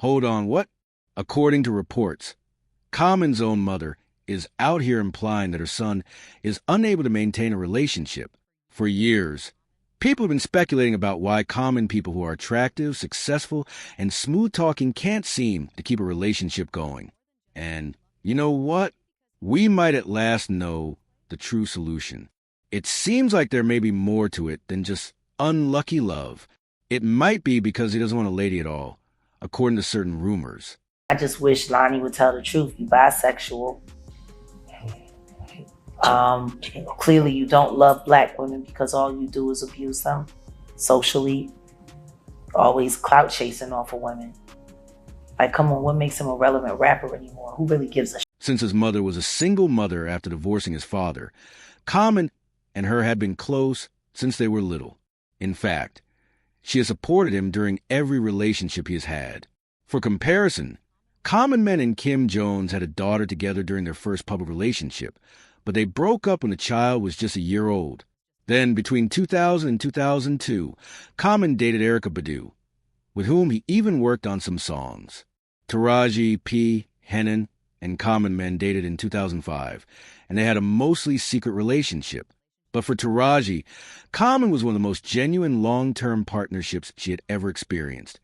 Hold on, what? According to reports, Common's own mother is out here implying that her son is unable to maintain a relationship. For years, people have been speculating about why common people who are attractive, successful, and smooth-talking can't seem to keep a relationship going. And you know what? We might at last know the true solution. It seems like there may be more to it than just unlucky love. It might be because he doesn't want a lady at all, according to certain rumors. I just wish Lonnie would tell the truth. You bisexual. Clearly you don't love black women because all you do is abuse them socially, always clout chasing off of women. Like, come on, what makes him a relevant rapper anymore? Who really gives a shit? Since his mother was a single mother after divorcing his father, Common and her had been close since they were little. In fact, she has supported him during every relationship he has had. For comparison, Common Men and Kim Jones had a daughter together during their first public relationship, but they broke up when the child was just a year old. Then, between 2000 and 2002, Common dated Erykah Badu, with whom he even worked on some songs. Taraji P. Hennon and Common Men dated in 2005, and they had a mostly secret relationship. But for Taraji, Common was one of the most genuine long-term partnerships she had ever experienced,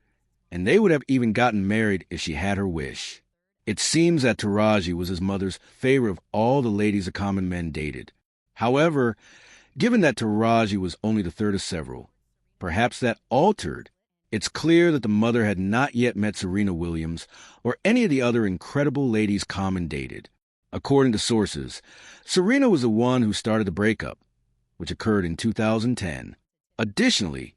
and they would have even gotten married if she had her wish. It seems that Taraji was his mother's favorite of all the ladies the Common Men dated. However, given that Taraji was only the third of several, perhaps that altered. It's clear that the mother had not yet met Serena Williams or any of the other incredible ladies Common dated. According to sources, Serena was the one who started the breakup, which occurred in 2010. Additionally,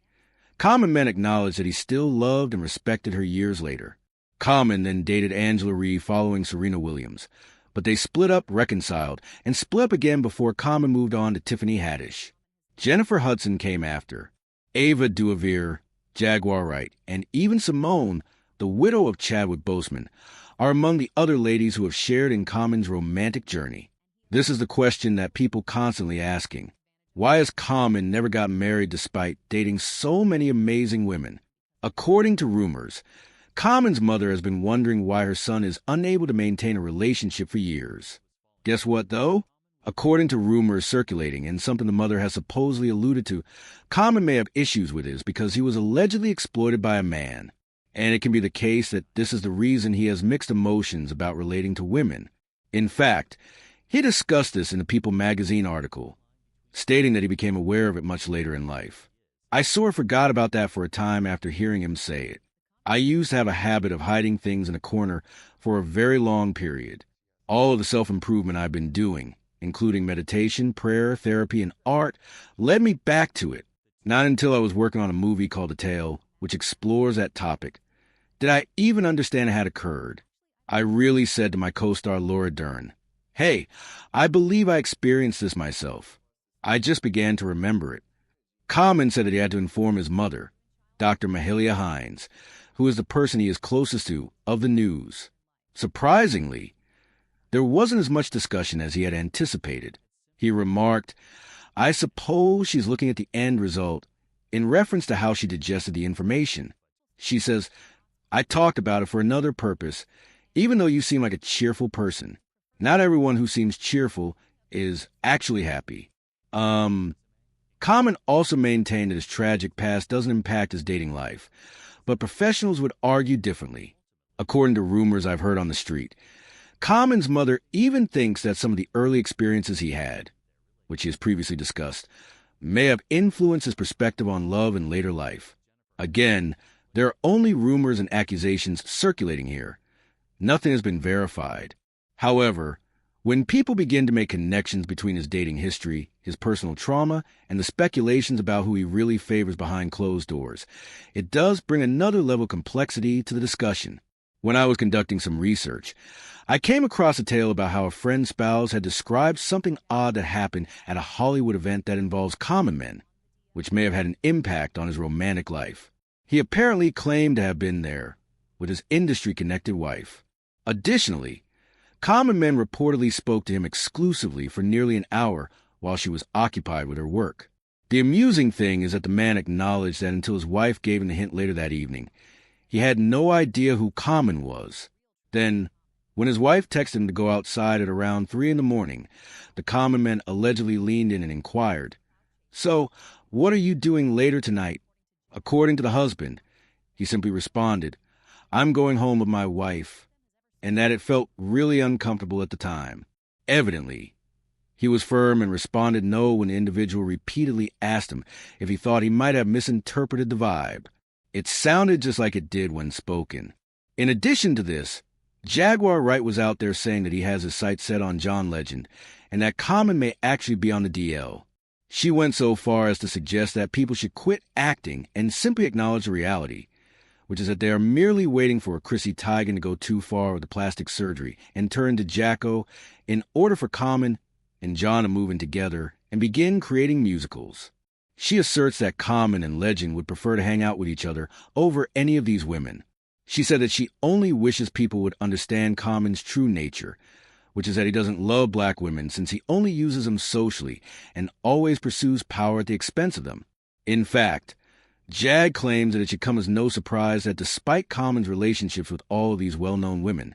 Common Men acknowledged that he still loved and respected her years later. Common then dated Angela Ree following Serena Williams, but they split up, reconciled, and split up again before Common moved on to Tiffany Haddish. Jennifer Hudson came after. Ava DuVernay, Jaguar Wright, and even Simone, the widow of Chadwick Boseman, are among the other ladies who have shared in Common's romantic journey. This is the question that people constantly asking. Why has Common never got married despite dating so many amazing women? According to rumors, Common's mother has been wondering why her son is unable to maintain a relationship for years. Guess what, though? According to rumors circulating and something the mother has supposedly alluded to, Common may have issues with this because he was allegedly exploited by a man. And it can be the case that this is the reason he has mixed emotions about relating to women. In fact, he discussed this in a People magazine article, stating that he became aware of it much later in life. I sort of forgot about that for a time after hearing him say it. I used to have a habit of hiding things in a corner for a very long period. All of the self-improvement I've been doing, including meditation, prayer, therapy, and art, led me back to it. Not until I was working on a movie called The Tale, which explores that topic, did I even understand how it occurred. I really said to my co-star Laura Dern, "Hey, I believe I experienced this myself." I just began to remember it. Common said that he had to inform his mother, Dr. Mahalia Hines, who is the person he is closest to, of the news. Surprisingly, there wasn't as much discussion as he had anticipated. He remarked, "I suppose she's looking at the end result," in reference to how she digested the information. She says, "I talked about it for another purpose, even though you seem like a cheerful person. Not everyone who seems cheerful is actually happy." Common also maintained that his tragic past doesn't impact his dating life, but professionals would argue differently. According to rumors I've heard on the street, Common's mother even thinks that some of the early experiences he had, which he has previously discussed, may have influenced his perspective on love in later life. Again, there are only rumors and accusations circulating here. Nothing has been verified. However, when people begin to make connections between his dating history, his personal trauma, and the speculations about who he really favors behind closed doors, it does bring another level of complexity to the discussion. When I was conducting some research, I came across a tale about how a friend's spouse had described something odd that happened at a Hollywood event that involves Common Men, which may have had an impact on his romantic life. He apparently claimed to have been there with his industry-connected wife. Additionally, Common Men reportedly spoke to him exclusively for nearly an hour while she was occupied with her work. The amusing thing is that the man acknowledged that until his wife gave him the hint later that evening, He had no idea who Common was. Then, when his wife texted him to go outside at around 3 in the morning, the Common man allegedly leaned in and inquired, "So, what are you doing later tonight?" According to the husband, he simply responded, "I'm going home with my wife," and that it felt really uncomfortable at the time. Evidently, he was firm and responded no when the individual repeatedly asked him if he thought he might have misinterpreted the vibe. It sounded just like it did when spoken. In addition to this, Jaguar Wright was out there saying that he has his sights set on John Legend and that Common may actually be on the DL. She went so far as to suggest that people should quit acting and simply acknowledge the reality, which is that they are merely waiting for a Chrissy Teigen to go too far with the plastic surgery and turn to Jacko in order for Common and John to move in together and begin creating musicals. She asserts that Common and Legend would prefer to hang out with each other over any of these women. She said that she only wishes people would understand Common's true nature, which is that he doesn't love black women since he only uses them socially and always pursues power at the expense of them. In fact, Jag claims that it should come as no surprise that despite Common's relationships with all of these well-known women,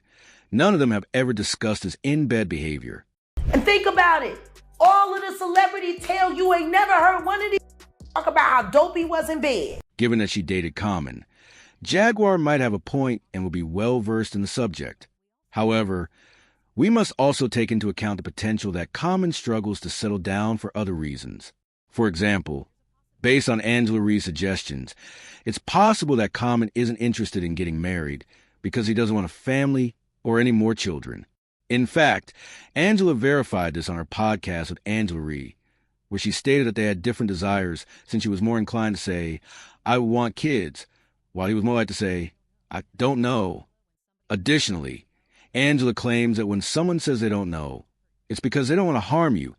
none of them have ever discussed his in-bed behavior. And think about it. All of the celebrity tale, you ain't never heard one of these talk about how dope he was in bed. Given that she dated Common, Jaguar might have a point and will be well-versed in the subject. However, we must also take into account the potential that Common struggles to settle down for other reasons. For example, based on Angela Ree's suggestions, it's possible that Common isn't interested in getting married because he doesn't want a family or any more children. In fact, Angela verified this on her podcast with Angela Ree, where she stated that they had different desires since she was more inclined to say, "I want kids," while he was more like to say, "I don't know." Additionally, Angela claims that when someone says they don't know, it's because they don't want to harm you,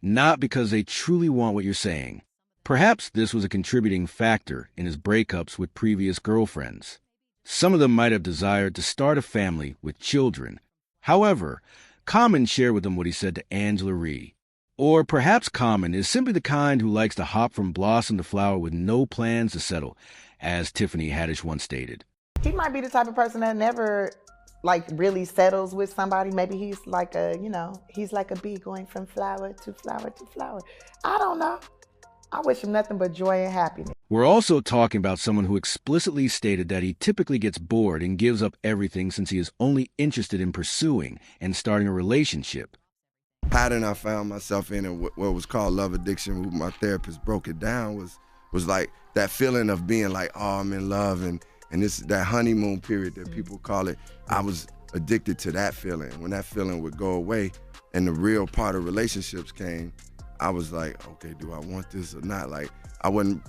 not because they truly want what you're saying. Perhaps this was a contributing factor in his breakups with previous girlfriends. Some of them might have desired to start a family with children. However, Common shared with them what he said to Angela Ree. Or perhaps Common is simply the kind who likes to hop from blossom to flower with no plans to settle, as Tiffany Haddish once stated. He might be the type of person that never really settles with somebody. Maybe he's like he's like a bee going from flower to flower to flower. I don't know. I wish him nothing but joy and happiness. We're also talking about someone who explicitly stated that he typically gets bored and gives up everything since he is only interested in pursuing and starting a relationship. Pattern I found myself in and what was called love addiction, my therapist broke it down, was like that feeling of being like, oh, I'm in love, and this that honeymoon period that people call it. I was addicted to that feeling. When that feeling would go away and the real part of relationships came, I was like, okay, do I want this or not? Like, I wasn't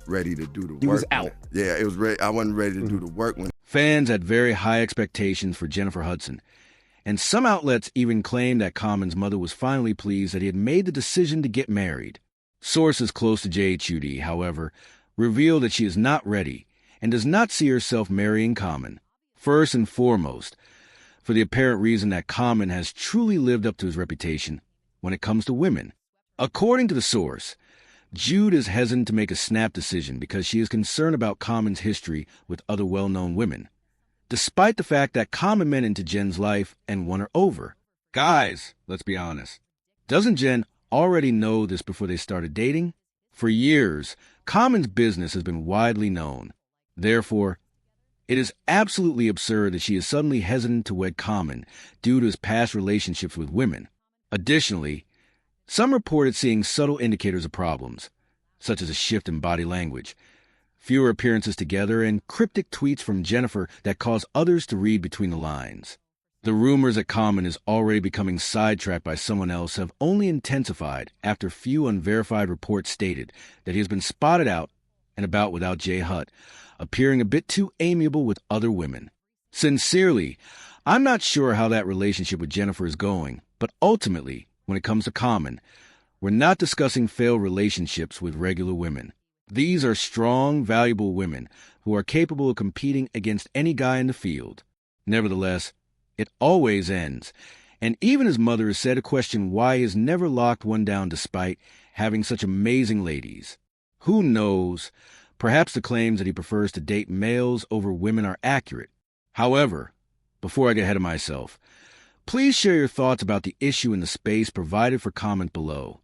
ready to do the work. He was out. Yeah, it was ready. I wasn't ready to do the work when. Fans had very high expectations for Jennifer Hudson, and some outlets even claimed that Common's mother was finally pleased that he had made the decision to get married. Sources close to JHUD, however, reveal that she is not ready and does not see herself marrying Common. First and foremost, for the apparent reason that Common has truly lived up to his reputation when it comes to women. According to the source, Jude is hesitant to make a snap decision because she is concerned about Common's history with other well-known women, despite the fact that Common went into Jen's life and won her over. Guys, let's be honest. Doesn't Jen already know this before they started dating? For years, Common's business has been widely known. Therefore, it is absolutely absurd that she is suddenly hesitant to wed Common due to his past relationships with women. Additionally, some reported seeing subtle indicators of problems, such as a shift in body language, fewer appearances together, and cryptic tweets from Jennifer that cause others to read between the lines. The rumors that Common is already becoming sidetracked by someone else have only intensified after few unverified reports stated that he has been spotted out and about without J. Hutt, appearing a bit too amiable with other women. Sincerely, I'm not sure how that relationship with Jennifer is going, but ultimately, when it comes to Common, we're not discussing failed relationships with regular women. These are strong, valuable women who are capable of competing against any guy in the field. Nevertheless, it always ends, and even his mother is said to question why he has never locked one down despite having such amazing ladies. Who knows? Perhaps the claims that he prefers to date males over women are accurate. However, before I get ahead of myself, please share your thoughts about the issue in the space provided for comment below.